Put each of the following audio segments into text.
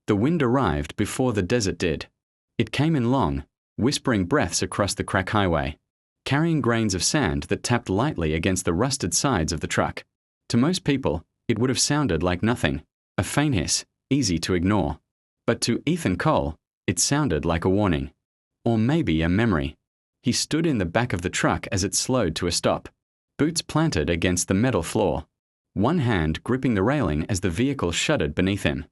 The wind arrived before the desert did. It came in long, whispering breaths across the crack highway, carrying grains of sand that tapped lightly against the rusted sides of the truck. To most people, it would have sounded like nothing, a faint hiss, easy to ignore. But to Ethan Cole, it sounded like a warning. Or maybe a memory. He stood in the back of the truck as it slowed to a stop, boots planted against the metal floor, one hand gripping the railing as the vehicle shuddered beneath him.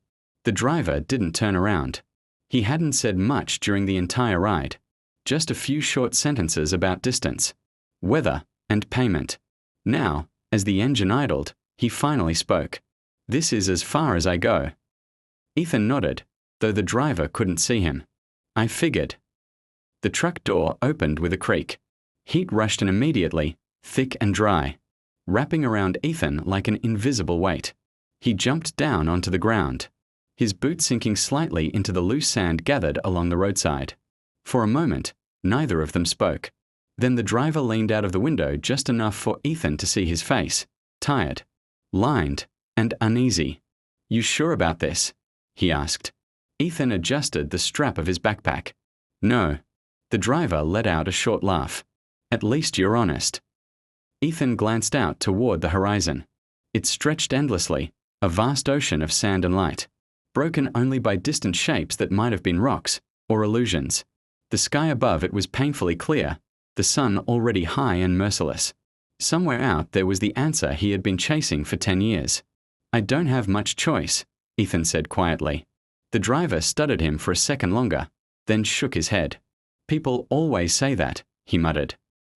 The driver didn't turn around. He hadn't said much during the entire ride, just a few short sentences about distance, weather, and payment. Now, as the engine idled, he finally spoke. "This is as far as I go." Ethan nodded, though the driver couldn't see him. "I figured." The truck door opened with a creak. Heat rushed in immediately, thick and dry, wrapping around Ethan like an invisible weight. He jumped down onto the ground, his boot sinking slightly into the loose sand gathered along the roadside. For a moment, neither of them spoke. Then the driver leaned out of the window just enough for Ethan to see his face, tired, lined, and uneasy. "You sure about this?" he asked. Ethan adjusted the strap of his backpack. "No." The driver let out a short laugh. "At least you're honest." Ethan glanced out toward the horizon. It stretched endlessly, a vast ocean of sand and light, broken only by distant shapes that might have been rocks or illusions. The sky above it was painfully clear, the sun already high and merciless. Somewhere out there was the answer he had been chasing for 10 years. "I don't have much choice," Ethan said quietly. The driver studied him for a second longer, then shook his head. "People always say that," he muttered.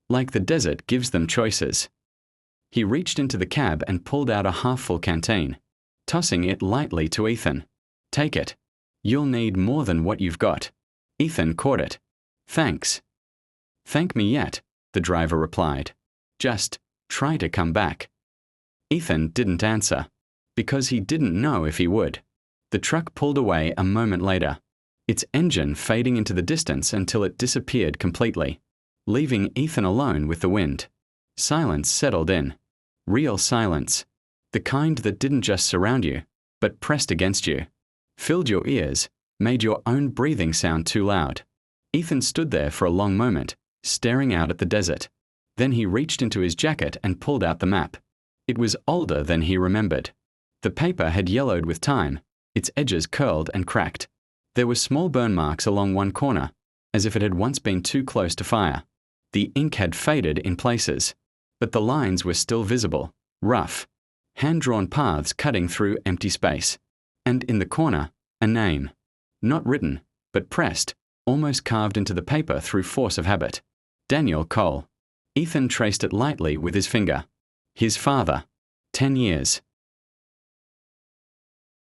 "Like the desert gives them choices." He reached into the cab and pulled out a half-full canteen, tossing it lightly to Ethan. "Take it. You'll need more than what you've got." Ethan caught it. "Thanks." "Thank me yet," the driver replied. "Just try to come back." Ethan didn't answer, because he didn't know if he would. The truck pulled away a moment later, its engine fading into the distance until it disappeared completely, leaving Ethan alone with the wind. Silence settled in. Real silence. The kind that didn't just surround you, but pressed against you, filled your ears, made your own breathing sound too loud. Ethan stood there for a long moment, staring out at the desert. Then he reached into his jacket and pulled out the map. It was older than he remembered. The paper had yellowed with time, its edges curled and cracked. There were small burn marks along one corner, as if it had once been too close to fire. The ink had faded in places, but the lines were still visible, rough, hand-drawn paths cutting through empty space. And in the corner, a name. Not written, but pressed, almost carved into the paper through force of habit. Daniel Cole. Ethan traced it lightly with his finger. His father. 10 years.